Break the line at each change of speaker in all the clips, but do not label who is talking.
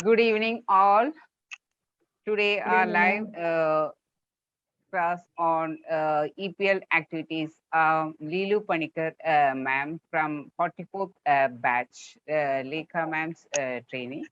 Good evening, all. Today,
Good
our live
evening.
class on EPL activities. Leelu Panikar, ma'am, from 44th batch, Lekha ma'am's trainee.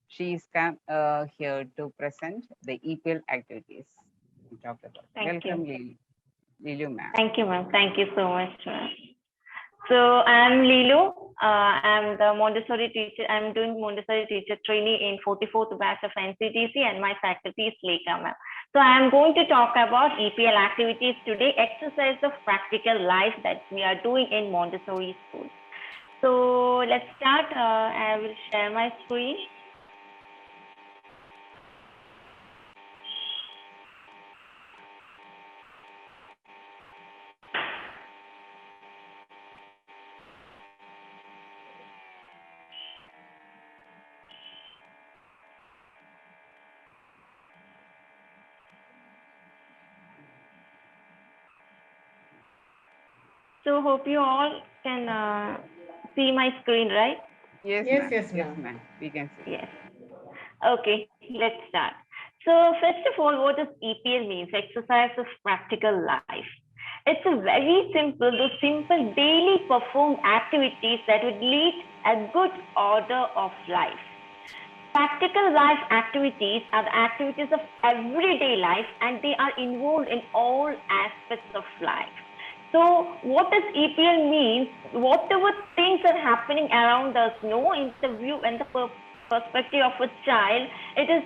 She is come here to present the EPL activities. We talked about.
Thank you.
Welcome, Leelu ma'am.
Thank you, ma'am. Thank you so much, ma'am. So I'm Lilu. I'm the Montessori teacher. I'm doing Montessori teacher trainee in 44th batch of NCDC, and my faculty is Lekha ma'am. So I'm going to talk about EPL activities today, exercise of practical life that we are doing in Montessori school. So let's start. I will share my screen. So hope you all can see my screen, right?
Yes,
Yes,
ma'am.
yes,
Yes,
ma'am.
ma'am. We can see.
Yes. Okay, let's start. So first of all, what does EPL means? Exercise of practical life. It's a very simple daily performed activities that would lead a good order of life. Practical life activities are the activities of everyday life, and they are involved in all aspects of life. So what does EPL mean? Whatever things are happening around us, in the view and the perspective of a child, it is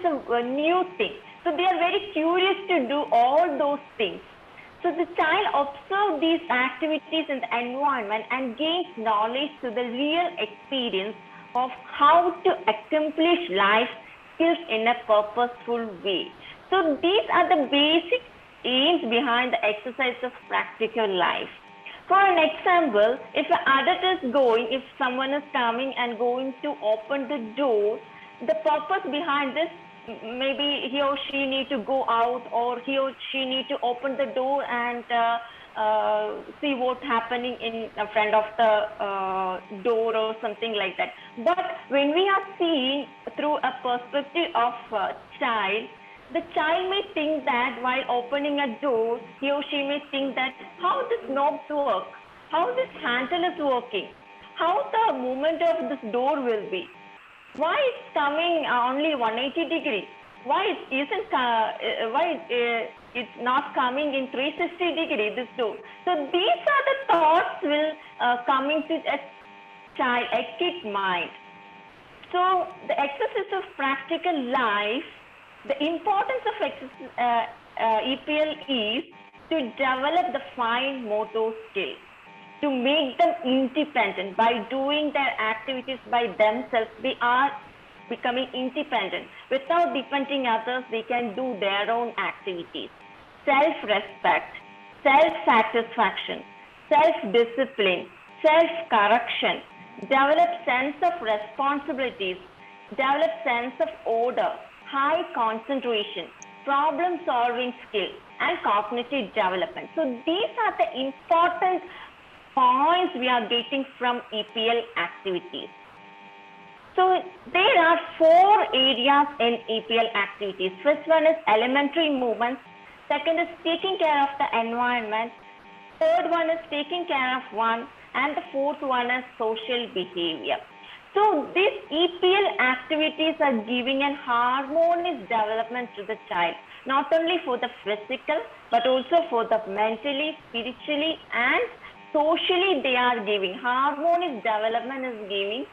a new thing. So they are very curious to do all those things. So the child observes these activities in the environment and gains knowledge through the real experience of how to accomplish life skills in a purposeful way. So these are the basic aims behind the exercise of practical life. For an example, if an adult is if someone is coming and going to open the door, the purpose behind this, maybe he or she need to go out, or he or she need to open the door and see what's happening in front of the door or something like that. But when we are seeing through a perspective of a child, the child may think that while opening a door, he or she may think that how this knobs work, how this handle is working, how the movement of this door will be, why it's coming only 180 degree, why it isn't it's not coming in 360 degree, this door. So these are the thoughts will coming to a child, a kid mind. So the exercise of practical life, the importance of EPL is to develop the fine motor skill, to make them independent. By doing their activities by themselves, they are becoming independent. Without depending others, they can do their own activities. Self-respect, self-satisfaction, self-discipline, self-correction, develop sense of responsibilities, develop sense of order, high concentration, problem solving skill, and cognitive development. So these are the important points we are getting from EPL activities. So there are 4 areas in EPL activities. First one is elementary movements. Second is taking care of the environment. Third one is taking care of one. And the fourth one is social behavior. So these EPL activities are giving a harmonious development to the child, not only for the physical, but also for the mentally, spiritually, and socially. They are giving harmonious development is giving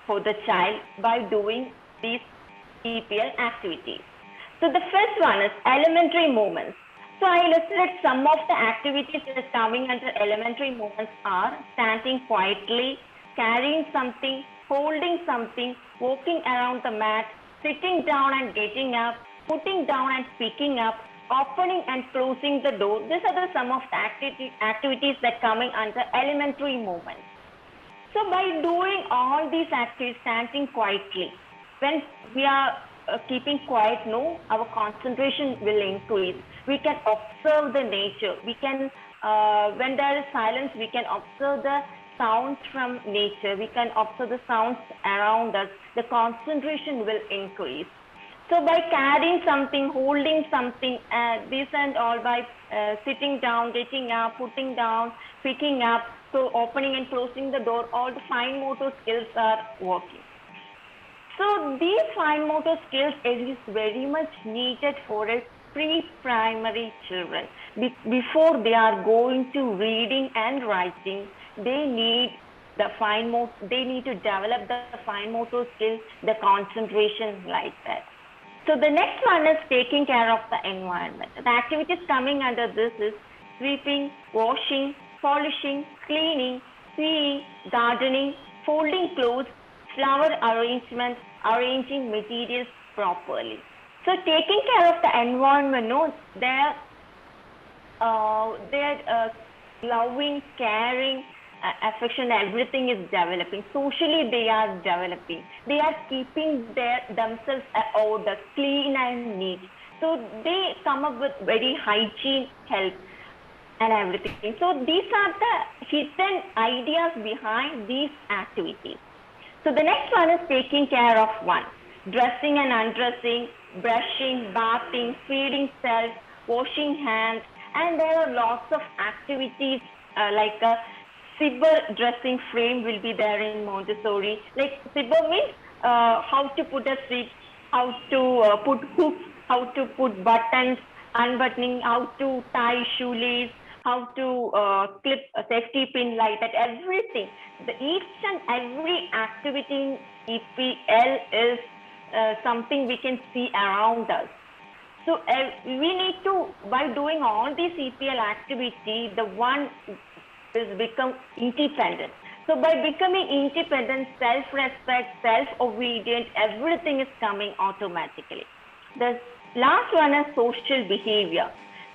for the child by doing these EPL activities. So the first one is elementary movements. So I listed some of the activities that are coming under elementary movements are standing quietly, carrying something, holding something, walking around the mat, sitting down and getting up, putting down and picking up, opening and closing the door. These are some of the activities that are coming under elementary movements. So by doing all these activities, standing quietly, when we are keeping quiet, our concentration will increase. We can observe the nature. We can, when there is silence, we can observe the sounds from nature, we can observe the sounds around us, the concentration will increase. So by carrying something, holding something, this and all, by sitting down, getting up, putting down, picking up, so opening and closing the door, all the fine motor skills are working. So these fine motor skills is very much needed for a pre-primary children. Before they are going to reading and writing, they need the fine motor, they need to develop the fine motor skills, the concentration like that. So the next one is taking care of the environment. The activities coming under this is sweeping, washing, polishing, cleaning, sewing, gardening, folding clothes, flower arrangement, arranging materials properly. So taking care of the environment, no, their loving, caring, affection, everything is developing. Socially, they are developing. They are keeping themselves order, clean and neat. So they come up with very hygiene, health, and everything. So these are the hidden ideas behind these activities. So the next one is taking care of one. Dressing and undressing, brushing, bathing, feeding self, washing hands, and there are lots of activities like a Sibber dressing frame will be there in Montessori. Like Sibber means how to put a zip, how to put hooks, how to put buttons, unbuttoning, how to tie shoelace, how to clip a safety pin like that, everything. Each and every activity in EPL is something we can see around us. So we need to, by doing all these EPL activity, the one is become independent. So by becoming independent, self-respect, self-obedient, everything is coming automatically. The last one is social behavior.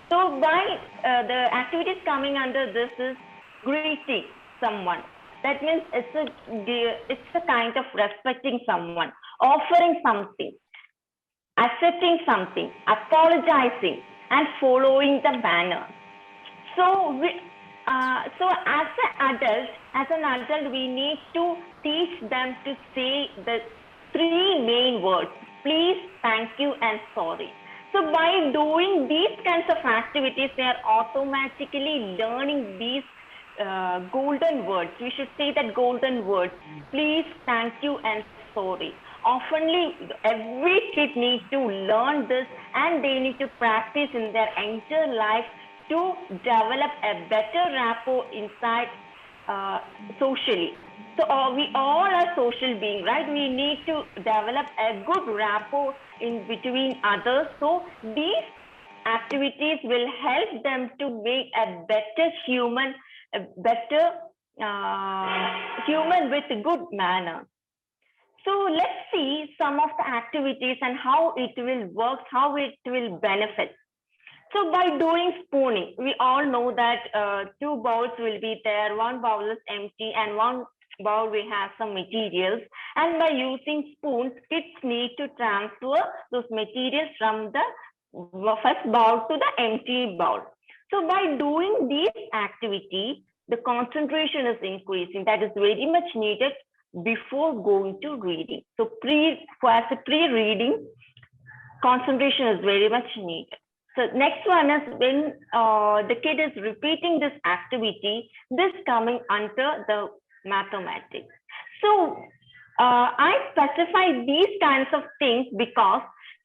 So by the activities coming under this is greeting someone. That means it's a kind of respecting someone, offering something, accepting something, apologizing, and following the manner. So as an adult, we need to teach them to say the three main words: please, thank you, and sorry. So by doing these kinds of activities, they are automatically learning these golden words. We should say that golden words: please, thank you, and sorry. Oftenly, every kid needs to learn this, and they need to practice in their entire life to develop a better rapport inside socially. So we all are social beings, right? We need to develop a good rapport in between others. So these activities will help them to make a better human, a better human with good manner. So let's see some of the activities and how it will work, how it will benefit. So by doing spooning, we all know that two bowls will be there. One bowl is empty and one bowl will have some materials. And by using spoons, kids need to transfer those materials from the first bowl to the empty bowl. So by doing these activities, the concentration is increasing. That is very much needed before going to reading. So as a pre-reading, concentration is very much needed. So next one is when the kid is repeating this activity, this coming under the mathematics. So I specify these kinds of things because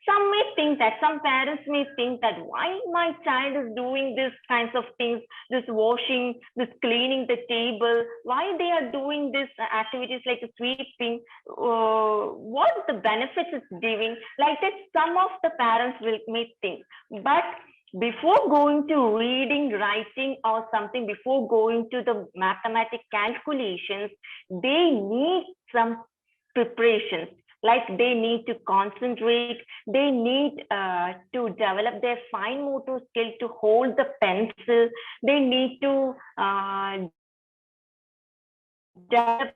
some parents may think that why my child is doing these kinds of things, this washing, this cleaning the table, why they are doing these activities like sweeping, what the benefits it's giving, like that some of the parents may think. But before going to reading, writing or something, before going to the mathematic calculations, they need some preparations. Like they need to concentrate, they need to develop their fine motor skill to hold the pencil, they need to develop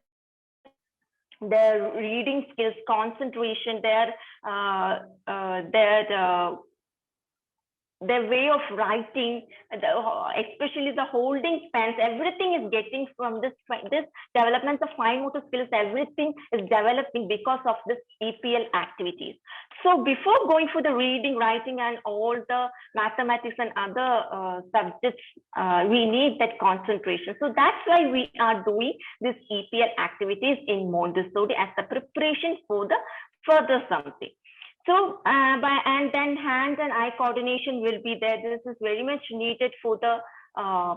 their reading skills, concentration, their their way of writing, especially the holding pens, everything is getting from this development of fine motor skills. Everything is developing because of this EPL activities. So before going for the reading, writing, and all the mathematics and other subjects, we need that concentration. So that's why we are doing this EPL activities in Montessori as a preparation for the further something. So, and then hand and eye coordination will be there. This is very much needed for the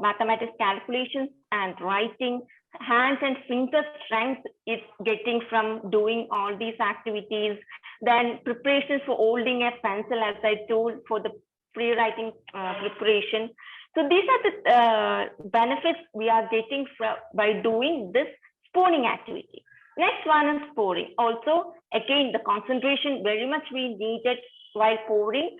mathematics calculations and writing. Hands and finger strength is getting from doing all these activities. Then preparation for holding a pencil, as I told, for the free writing preparation. So these are the benefits we are getting by doing this spooning activity. Next one is pouring. Also, again, the concentration very much we needed while pouring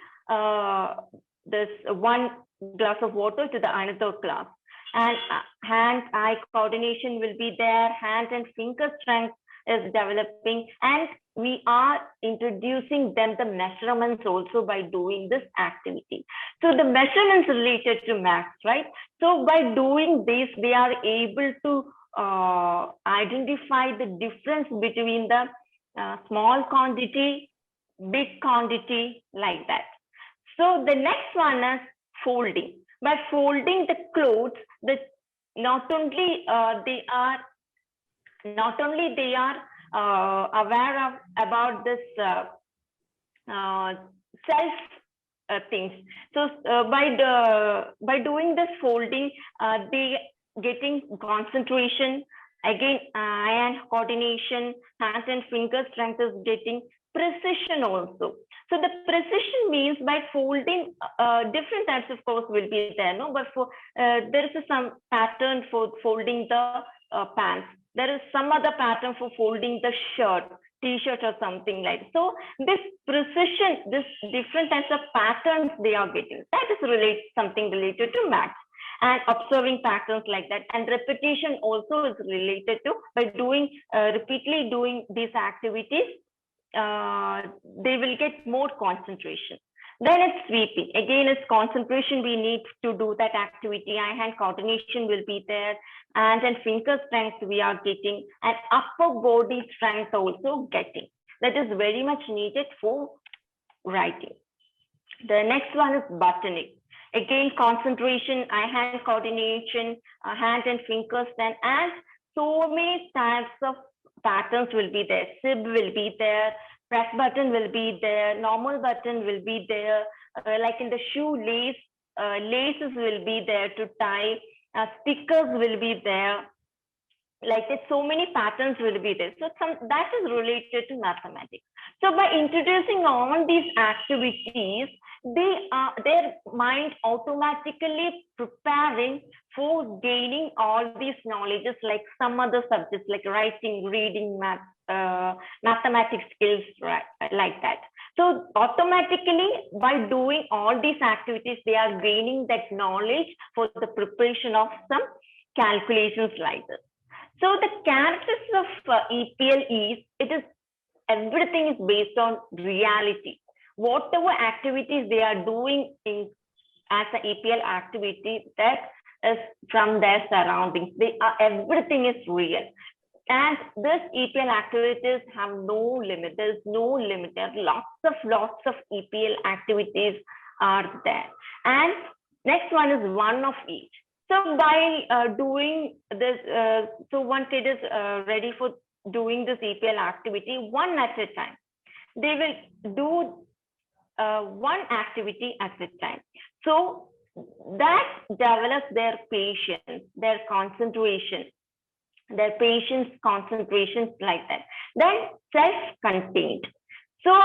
this one glass of water to the another glass. And hand-eye coordination will be there. Hand and finger strength is developing. And we are introducing them the measurements also by doing this activity. So the measurements related to maths, right? So by doing this, they are able to identify the difference between the small quantity, big quantity, like that. So the next one is folding. By folding the clothes, not only they are aware of about this self things. So by doing this folding, they getting concentration, again eye and coordination, hand and finger strength is getting precision also. So the precision means by folding, different types of course will be there, no? But for there is some pattern for folding the pants. There is some other pattern for folding the shirt, t-shirt or something like that. So this precision, this different types of patterns they are getting, that is something related to maths. And observing patterns like that, and repetition also is related to by doing repeatedly doing these activities, they will get more concentration. Then it's sweeping. Again, it's concentration we need to do that activity. Eye hand coordination will be there, and then finger strength we are getting, and upper body strength also getting. That is very much needed for writing. The next one is botany. Again, concentration, eye-hand coordination, hand and finger strength, and so many types of patterns will be there. Sib will be there, press button will be there, normal button will be there, like in the shoe lace, laces will be there to tie, stickers will be there. Like that, so many patterns will be there. So that is related to mathematics. So by introducing all these activities, their mind automatically preparing for gaining all these knowledges, like some other subjects like writing, reading, mathematics skills, right, like that. So automatically by doing all these activities, they are gaining that knowledge for the preparation of some calculations like this. So the characteristics of EPL is everything is based on reality. Whatever activities they are doing as an EPL activity, that is from their surroundings. Everything is real. And this EPL activities have no limit. There is no limit. There are lots of EPL activities are there. And next one is one of each. So by doing this, so one kid is ready for doing this EPL activity one at a time. They will do one activity at a time. So that develops their patience, their concentration, their patience, concentrations like that. Then self-contained. So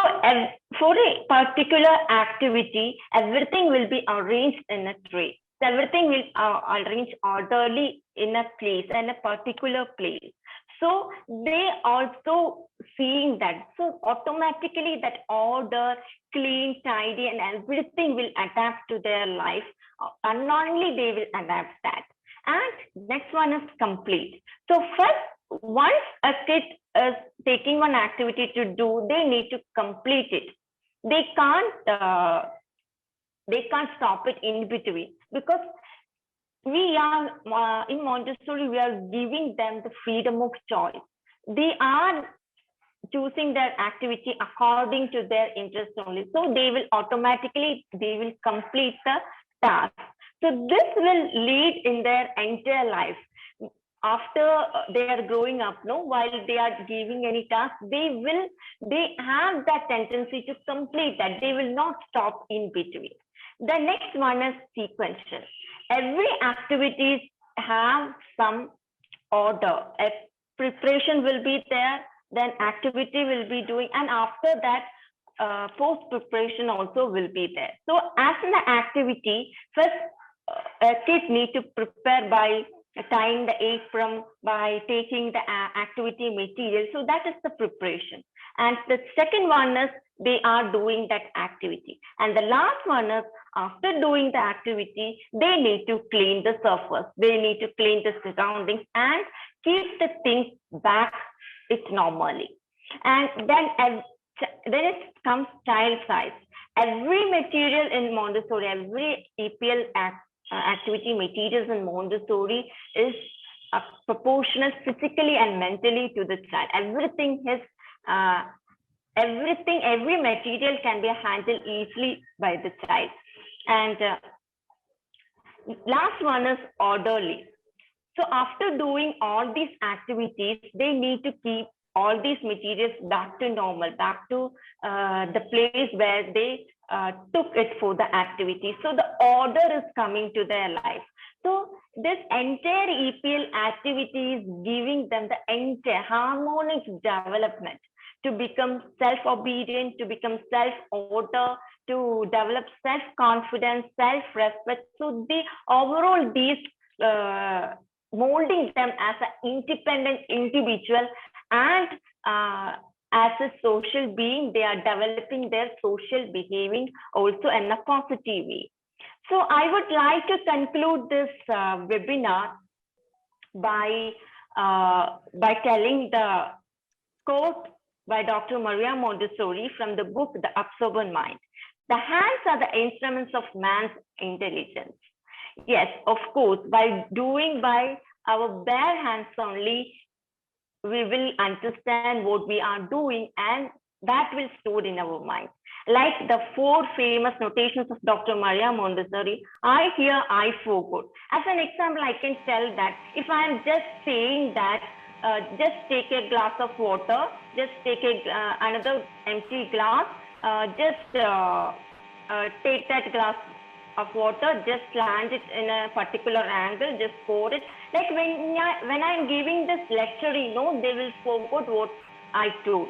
for a particular activity, everything will be arranged in a tray. Everything will arrange orderly in a place, in a particular place. So they also seeing that. So automatically that order, clean, tidy, and everything will adapt to their life. Unknowingly they will adapt that. And next one is complete. So first, once a kid is taking one activity to do, they need to complete it. They can't They can't stop it in between, because we are in Montessori, we are giving them the freedom of choice. They are choosing their activity according to their interest only. So they will automatically, they will complete the task. So this will lead in their entire life. After they are growing up, no, while they are giving any task, they have that tendency to complete that. They will not stop in between. The next one is sequential. Every activity have some order. A preparation will be there, then activity will be doing, and after that, post preparation also will be there. So as in the activity, first kids need to prepare by tying the apron, by taking the activity material. So that is the preparation. And the second one is they are doing that activity. And the last one is after doing the activity, they need to clean the surface. They need to clean the surroundings and keep the things back it normally. And then it comes child size. Every material in Montessori, every EPL activity materials in Montessori is proportional physically and mentally to the child. Everything is every material can be handled easily by the child. And last one is orderly. So after doing all these activities, they need to keep all these materials back to normal, back to the place where they took it for the activity. So the order is coming to their life. So this entire EPL activity is giving them the entire harmonic development to become self-obedient, to become self-order, to develop self-confidence, self-respect. So the overall these molding them as an independent individual, and as a social being, they are developing their social behaving also in a positive way. So I would like to conclude this webinar by telling the quote by Dr. Maria Montessori from the book, The Absorbent Mind. The hands are the instruments of man's intelligence. Yes, of course, by our bare hands only, we will understand what we are doing, and that will store in our mind. Like the 4 famous notations of Dr. Maria Montessori, I hear, I forgot. As an example, I can tell that if I am just saying that, just take a glass of water, just take another empty glass, take that glass of water, just land it in a particular angle, just pour it. Like when I'm giving this lecture, they will forget what I told.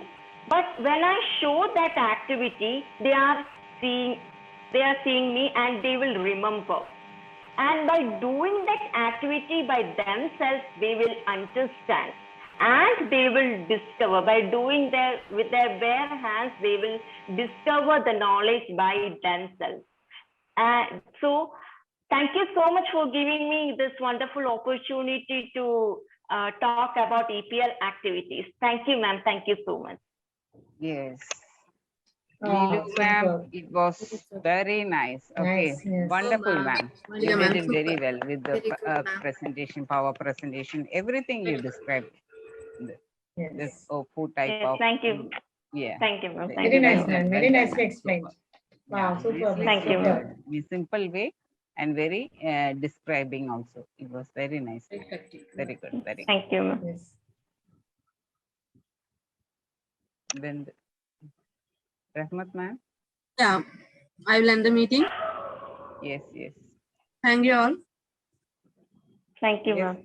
But when I show that activity, they are seeing me and they will remember. And by doing that activity by themselves, they will understand and they will discover. By doing with their bare hands, they will discover the knowledge by themselves. So thank you so much for giving me this wonderful opportunity to talk about EPL activities. Thank you, ma'am. Thank you so much.
Yes. Ma'am, it was very nice. Okay,
Nice, yes.
wonderful, ma'am. You
ma'am.
did it very well with the presentation, power presentation, everything you described. This food type of.
Thank you.
Yeah.
Thank you, ma'am.
Very nice, ma'am. Very nicely explained. Wow, super.
Thank you, ma'am.
In a simple way and very describing also. It was very nice. Very good. Very good.
Thank you, ma'am.
Yes.
Then Rahmat, ma'am.
Yeah, I will end the meeting.
Yes, yes.
Thank you all.
Thank you,
Yes.
ma'am.